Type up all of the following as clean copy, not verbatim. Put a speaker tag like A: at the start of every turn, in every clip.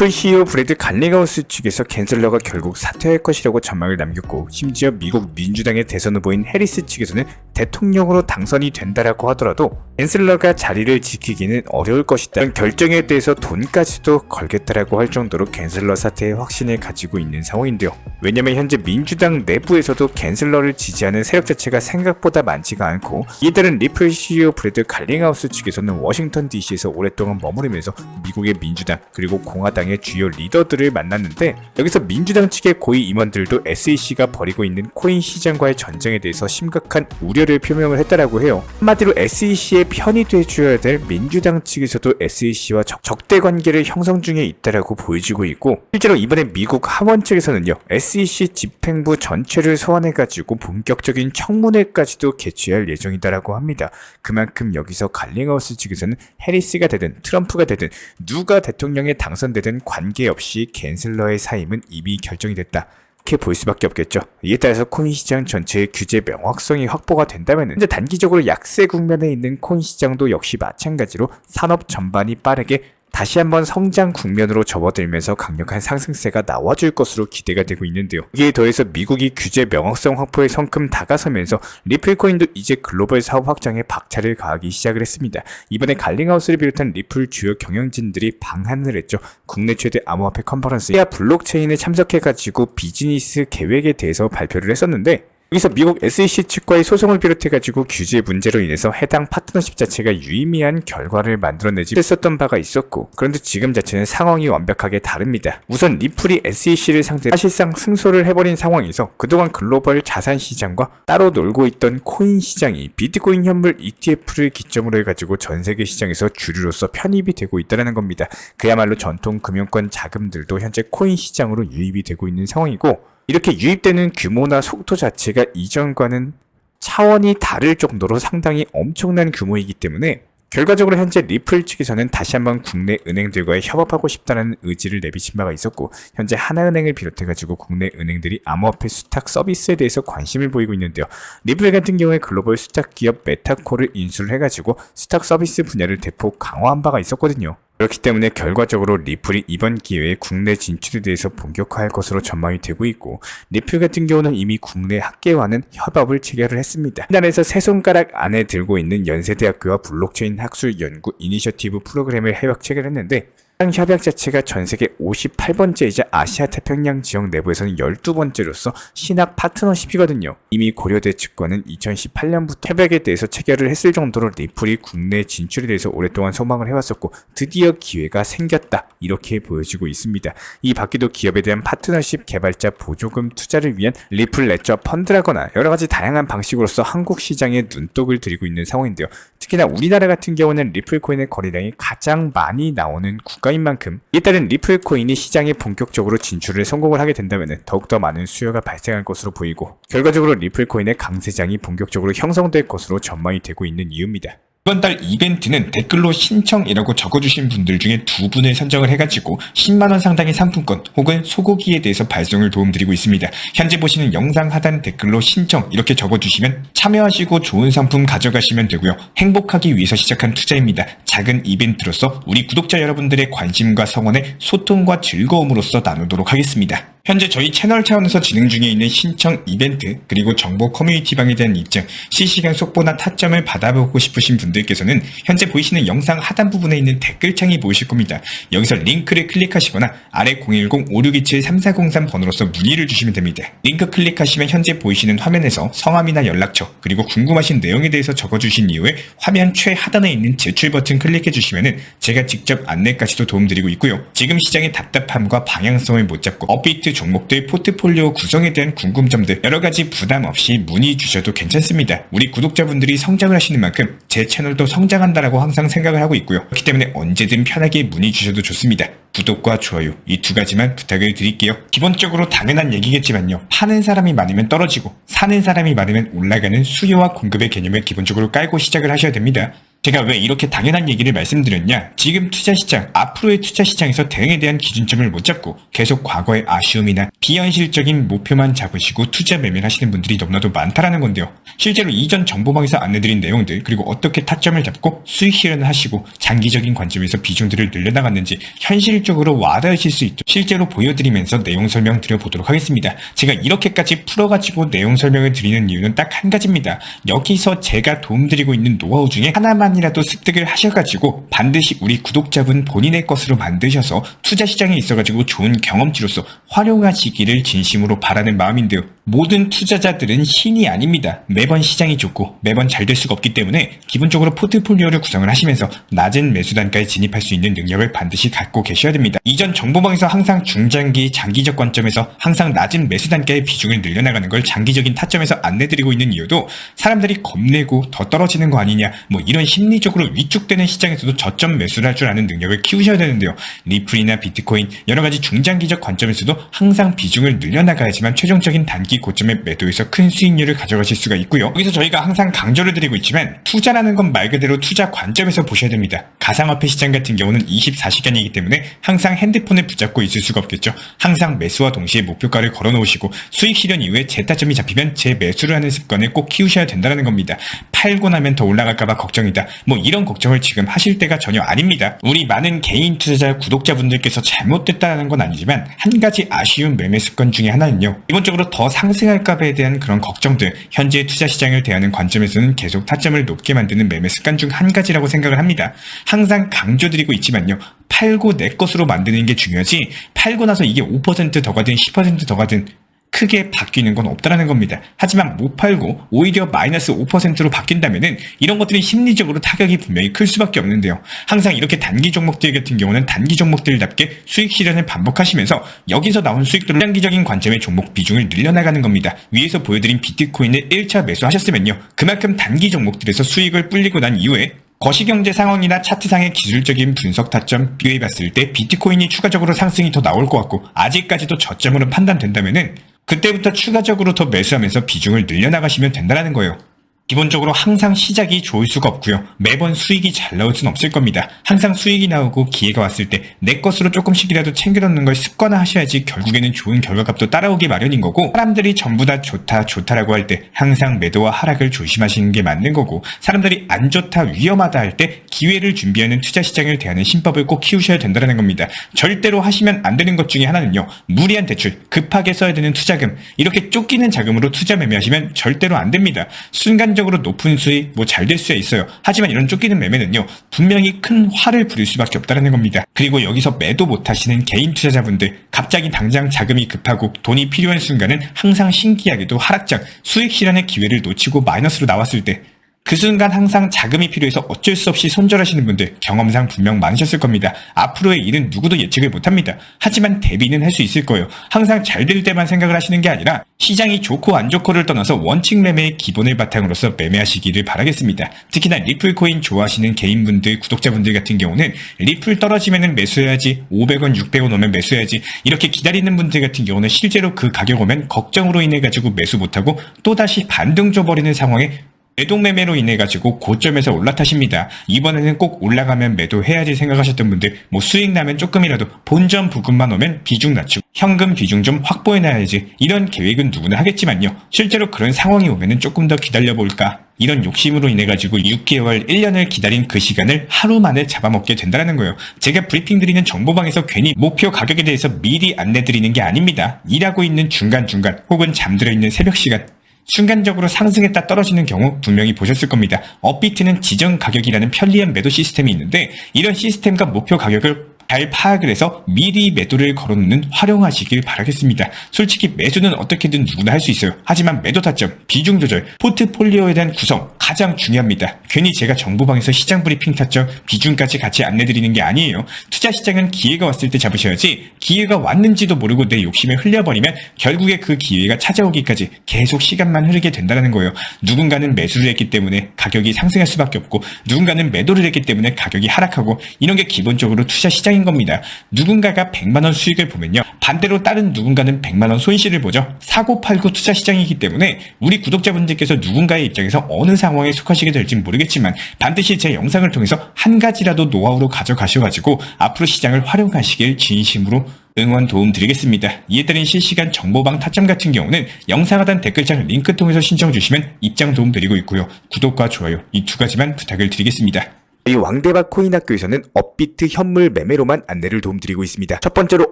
A: 리플 CEO 브래드 갈링하우스 측에서 캔슬러가 결국 사퇴할 것이라고 전망을 남겼고, 심지어 미국 민주당의 대선 후보인 해리스 측에서는 대통령으로 당선이 된다라고 하더라도 캔슬러가 자리를 지키기는 어려울 것이다, 이런 결정에 대해서 돈까지도 걸겠다라고 할 정도로 캔슬러 사퇴의 확신을 가지고 있는 상황인데요. 왜냐면 현재 민주당 내부에서도 캔슬러를 지지하는 세력 자체가 생각보다 많지가 않고, 이에 따른 리플 CEO 브래드 갈링하우스 측에서는 워싱턴 DC에서 오랫동안 머무르면서 미국의 민주당 그리고 공화당의 주요 리더들을 만났는데, 여기서 민주당 측의 고위 임원들도 SEC가 벌이고 있는 코인 시장과의 전쟁에 대해서 심각한 우려를 표명을 했다라고 해요. 한마디로 SEC의 편이 돼줘야 될 민주당 측에서도 SEC와 적대 관계를 형성 중에 있다라고 보여지고 있고, 실제로 이번에 미국 하원 측에서는요, SEC 집행부 전체를 소환해가지고 본격적인 청문회까지도 개최할 예정이다라고 합니다. 그만큼 여기서 갈링하우스 측에서는 해리스가 되든 트럼프가 되든 누가 대통령에 당선되든 관계없이 캔슬러의 사임은 이미 결정이 됐다, 이렇게 볼 수밖에 없겠죠. 이에 따라서 코인 시장 전체의 규제 명확성이 확보가 된다면 현재 단기적으로 약세 국면에 있는 코인 시장도 역시 마찬가지로 산업 전반이 빠르게 다시 한번 성장 국면으로 접어들면서 강력한 상승세가 나와줄 것으로 기대가 되고 있는데요. 이에 더해서 미국이 규제 명확성 확보에 성큼 다가서면서 리플코인도 이제 글로벌 사업 확장에 박차를 가하기 시작을 했습니다. 이번에 갈링하우스를 비롯한 리플 주요 경영진들이 방한을 했죠. 국내 최대 암호화폐 컨퍼런스야 블록체인에 참석해가지고 비즈니스 계획에 대해서 발표를 했었는데, 여기서 미국 SEC 측과의 소송을 비롯해가지고 규제 문제로 인해서 해당 파트너십 자체가 유의미한 결과를 만들어내지 못했었던 바가 있었고, 그런데 지금 자체는 상황이 완벽하게 다릅니다. 우선 리플이 SEC를 상대로 사실상 승소를 해버린 상황에서 그동안 글로벌 자산 시장과 따로 놀고 있던 코인 시장이 비트코인 현물 ETF를 기점으로 해가지고 전 세계 시장에서 주류로서 편입이 되고 있다는 겁니다. 그야말로 전통 금융권 자금들도 현재 코인 시장으로 유입이 되고 있는 상황이고, 이렇게 유입되는 규모나 속도 자체가 이전과는 차원이 다를 정도로 상당히 엄청난 규모이기 때문에 결과적으로 현재 리플 측에서는 다시 한번 국내 은행들과의 협업하고 싶다는 의지를 내비친 바가 있었고, 현재 하나은행을 비롯해가지고 국내 은행들이 암호화폐 수탁 서비스에 대해서 관심을 보이고 있는데요. 리플 같은 경우에 글로벌 수탁 기업 메타코를 인수를 해가지고 수탁 서비스 분야를 대폭 강화한 바가 있었거든요. 그렇기 때문에 결과적으로 리플이 이번 기회에 국내 진출에 대해서 본격화할 것으로 전망이 되고 있고, 리플 같은 경우는 이미 국내 학계와는 협업을 체결을 했습니다. 우리나라에서 세 손가락 안에 들고 있는 연세대학교와 블록체인 학술 연구 이니셔티브 프로그램을 협약 체결했는데, 협약 자체가 전세계 58번째이자 아시아 태평양 지역 내부에서는 12번째로서 신학 파트너십이거든요. 이미 고려대 측과는 2018년부터 협약에 대해서 체결을 했을 정도로 리플이 국내 진출에 대해서 오랫동안 소망을 해왔었고, 드디어 기회가 생겼다, 이렇게 보여지고 있습니다. 이 밖에도 기업에 대한 파트너십 개발자 보조금 투자를 위한 리플 레저 펀드라거나 여러가지 다양한 방식으로서 한국 시장에 눈독을 들이고 있는 상황인데요. 특히나 우리나라 같은 경우는 리플코인의 거래량이 가장 많이 나오는 국가인 만큼, 이에 따른 리플코인이 시장에 본격적으로 진출을 성공을 하게 된다면 더욱더 많은 수요가 발생할 것으로 보이고, 결과적으로 리플코인의 강세장이 본격적으로 형성될 것으로 전망이 되고 있는 이유입니다.
B: 이번 달 이벤트는 댓글로 신청이라고 적어주신 분들 중에 2분을 선정을 해가지고 10만원 상당의 상품권 혹은 소고기에 대해서 발송을 도움드리고 있습니다. 현재 보시는 영상 하단 댓글로 신청 이렇게 적어주시면 참여하시고 좋은 상품 가져가시면 되고요. 행복하기 위해서 시작한 투자입니다. 작은 이벤트로서 우리 구독자 여러분들의 관심과 성원에 소통과 즐거움으로써 나누도록 하겠습니다. 현재 저희 채널 차원에서 진행 중에 있는 신청 이벤트, 그리고 정보 커뮤니티방에 대한 입장, 실시간 속보나 타점을 받아보고 싶으신 분들께서는 현재 보이시는 영상 하단 부분에 있는 댓글창이 보이실 겁니다. 여기서 링크를 클릭하시거나 아래 010-5627-3403 번호로서 문의를 주시면 됩니다. 링크 클릭하시면 현재 보이시는 화면에서 성함이나 연락처, 그리고 궁금하신 내용에 대해서 적어주신 이후에 화면 최하단에 있는 제출 버튼 클릭해주시면 제가 직접 안내까지도 도움드리고 있고요. 지금 시장의 답답함과 방향성을 못 잡고 업비트 종목들 포트폴리오 구성에 대한 궁금점들 여러가지 부담 없이 문의 주셔도 괜찮습니다. 우리 구독자분들이 성장을 하시는 만큼 제 채널도 성장한다라고 항상 생각을 하고 있고요. 그렇기 때문에 언제든 편하게 문의 주셔도 좋습니다. 구독과 좋아요 이 2가지만 부탁을 드릴게요. 기본적으로 당연한 얘기겠지만요, 파는 사람이 많으면 떨어지고 사는 사람이 많으면 올라가는 수요와 공급의 개념을 기본적으로 깔고 시작을 하셔야 됩니다. 제가 왜 이렇게 당연한 얘기를 말씀드렸냐? 지금 투자시장, 앞으로의 투자시장에서 대응에 대한 기준점을 못 잡고 계속 과거의 아쉬움이나 비현실적인 목표만 잡으시고 투자 매매를 하시는 분들이 너무나도 많다라는 건데요. 실제로 이전 정보방에서 안내드린 내용들, 그리고 어떻게 타점을 잡고 수익 실현을 하시고 장기적인 관점에서 비중들을 늘려나갔는지 현실적으로 와닿으실 수 있도록 실제로 보여드리면서 내용 설명 드려보도록 하겠습니다. 제가 이렇게까지 풀어가지고 내용 설명을 드리는 이유는 딱 한 가지입니다. 여기서 제가 도움드리고 있는 노하우 중에 하나만이라도 습득을 하셔가지고 반드시 우리 구독자분 본인의 것으로 만드셔서 투자시장에 있어가지고 좋은 경험치로서 활용하시기를 진심으로 바라는 마음인데요. 모든 투자자들은 신이 아닙니다. 매번 시장이 좋고 매번 잘 될 수가 없기 때문에 기본적으로 포트폴리오를 구성을 하시면서 낮은 매수 단가에 진입할 수 있는 능력을 반드시 갖고 계셔야 됩니다. 이전 정보방에서 항상 중장기, 장기적 관점에서 항상 낮은 매수 단가의 비중을 늘려나가는 걸 장기적인 타점에서 안내드리고 있는 이유도 사람들이 겁내고 더 떨어지는 거 아니냐, 뭐 이런 심리적으로 위축되는 시장에서도 저점 매수를 할 줄 아는 능력을 키우셔야 되는데요. 리플이나 비트코인, 여러가지 중장기적 관점에서도 항상 비중을 늘려나가야지만 최종적인 단기 고점의 매도에서 큰 수익률을 가져가실 수가 있고요. 여기서 저희가 항상 강조를 드리고 있지만 투자라는 건 말 그대로 투자 관점에서 보셔야 됩니다. 가상화폐 시장 같은 경우는 24시간이기 때문에 항상 핸드폰을 붙잡고 있을 수가 없겠죠. 항상 매수와 동시에 목표가를 걸어놓으시고 수익 실현 이후에 재타점이 잡히면 재매수를 하는 습관을 꼭 키우셔야 된다는 겁니다. 팔고 나면 더 올라갈까봐 걱정이다, 뭐 이런 걱정을 지금 하실 때가 전혀 아닙니다. 우리 많은 개인 투자자 구독자분들께서 잘못됐다는 건 아니지만 한 가지 아쉬운 매매 습관 중에 하나는요, 기본적으로 더 상승할까봐에 대한 그런 걱정들, 현재 투자 시장을 대하는 관점에서는 계속 타점을 높게 만드는 매매 습관 중 한 가지라고 생각을 합니다. 항상 강조드리고 있지만요, 팔고 내 것으로 만드는 게 중요하지 팔고 나서 이게 5%더 가든 10%더 가든 크게 바뀌는 건 없다라는 겁니다. 하지만 못 팔고 오히려 마이너스 5%로 바뀐다면은 이런 것들이 심리적으로 타격이 분명히 클 수밖에 없는데요. 항상 이렇게 단기 종목들 같은 경우는 단기 종목들답게 수익 실현을 반복하시면서 여기서 나온 수익들을 장기적인 관점의 종목 비중을 늘려나가는 겁니다. 위에서 보여드린 비트코인을 1차 매수하셨으면요, 그만큼 단기 종목들에서 수익을 불리고 난 이후에 거시경제 상황이나 차트상의 기술적인 분석 타점 비교해봤을 때 비트코인이 추가적으로 상승이 더 나올 것 같고 아직까지도 저점으로 판단된다면은 그때부터 추가적으로 더 매수하면서 비중을 늘려나가시면 된다는 거예요. 기본적으로 항상 시작이 좋을 수가 없고요. 매번 수익이 잘 나올 수는 없을 겁니다. 항상 수익이 나오고 기회가 왔을 때 내 것으로 조금씩이라도 챙겨놓는 걸 습관화하셔야지 결국에는 좋은 결과값도 따라오기 마련인 거고, 사람들이 전부 다 좋다라고 할 때 항상 매도와 하락을 조심하시는 게 맞는 거고, 사람들이 안 좋다, 위험하다 할 때 기회를 준비하는 투자시장을 대하는 신법을 꼭 키우셔야 된다는 겁니다. 절대로 하시면 안 되는 것 중에 하나는요, 무리한 대출, 급하게 써야 되는 투자금, 이렇게 쫓기는 자금으로 투자 매매하시면 절대로 안 됩니다. 순간적으로 높은 수익, 뭐 잘 될 수야 있어요. 하지만 이런 쫓기는 매매는요, 분명히 큰 화를 부릴 수밖에 없다는 겁니다. 그리고 여기서 매도 못하시는 개인 투자자분들, 갑자기 당장 자금이 급하고 돈이 필요한 순간은 항상 신기하게도 하락장, 수익 실현의 기회를 놓치고 마이너스로 나왔을 때 그 순간 항상 자금이 필요해서 어쩔 수 없이 손절하시는 분들 경험상 분명 많으셨을 겁니다. 앞으로의 일은 누구도 예측을 못합니다. 하지만 대비는 할 수 있을 거예요. 항상 잘 될 때만 생각을 하시는 게 아니라 시장이 좋고 안 좋고를 떠나서 원칙 매매의 기본을 바탕으로서 매매하시기를 바라겠습니다. 특히나 리플 코인 좋아하시는 개인분들, 구독자분들 같은 경우는 리플 떨어지면 매수해야지, 500원, 600원 오면 매수해야지, 이렇게 기다리는 분들 같은 경우는 실제로 그 가격 오면 걱정으로 인해 가지고 매수 못하고 또다시 반등 줘버리는 상황에 매도매매로 인해 가지고 고점에서 올라타십니다. 이번에는 꼭 올라가면 매도해야지 생각하셨던 분들, 뭐 수익 나면 조금이라도 본전 부근만 오면 비중 낮추고 현금 비중 좀 확보해놔야지, 이런 계획은 누구나 하겠지만요, 실제로 그런 상황이 오면은 조금 더 기다려볼까, 이런 욕심으로 인해 가지고 6개월, 1년을 기다린 그 시간을 하루 만에 잡아먹게 된다는 거예요. 제가 브리핑 드리는 정보방에서 괜히 목표 가격에 대해서 미리 안내 드리는 게 아닙니다. 일하고 있는 중간중간 혹은 잠들어 있는 새벽 시간, 순간적으로 상승했다 떨어지는 경우 분명히 보셨을 겁니다. 업비트는 지정 가격이라는 편리한 매도 시스템이 있는데, 이런 시스템과 목표 가격을 잘 파악을 해서 미리 매도를 걸어놓는 활용하시길 바라겠습니다. 솔직히 매수는 어떻게든 누구나 할 수 있어요. 하지만 매도 타점, 비중 조절, 포트폴리오에 대한 구성 가장 중요합니다. 괜히 제가 정보방에서 시장 브리핑 타점, 비중까지 같이 안내드리는 게 아니에요. 투자 시장은 기회가 왔을 때 잡으셔야지, 기회가 왔는지도 모르고 내 욕심에 흘려버리면 결국에 그 기회가 찾아오기까지 계속 시간만 흐르게 된다는 거예요. 누군가는 매수를 했기 때문에 가격이 상승할 수밖에 없고, 누군가는 매도를 했기 때문에 가격이 하락하고, 이런 게 기본적으로 투자 시장인 겁니다. 누군가가 100만원 수익을 보면요, 반대로 다른 누군가는 100만원 손실을 보죠. 사고 팔고 투자 시장이기 때문에 우리 구독자분들께서 누군가의 입장에서 어느 상황 상황에 속하시게 될진 모르겠지만 반드시 제 영상을 통해서 한 가지라도 노하우로 가져가셔가지고 앞으로 시장을 활용하시길 진심으로 응원 도움 드리겠습니다. 이에 따른 실시간 정보방 타점 같은 경우는 영상 하단 댓글창 링크 통해서 신청 주시면 입장 도움 드리고 있고요. 구독과 좋아요 이 두 가지만 부탁을 드리겠습니다.
A: 이 왕대박 코인학교에서는 업비트 현물 매매로만 안내를 도움드리고 있습니다. 첫 번째로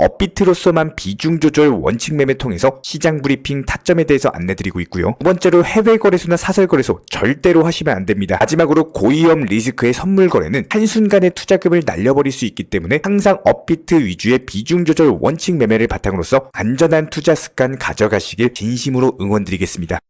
A: 업비트로서만 비중 조절 원칙 매매 통해서 시장 브리핑 타점에 대해서 안내드리고 있고요. 두 번째로 해외 거래소나 사설 거래소 절대로 하시면 안 됩니다. 마지막으로 고위험 리스크의 선물 거래는 한순간에 투자금을 날려버릴 수 있기 때문에 항상 업비트 위주의 비중 조절 원칙 매매를 바탕으로서 안전한 투자 습관 가져가시길 진심으로 응원드리겠습니다.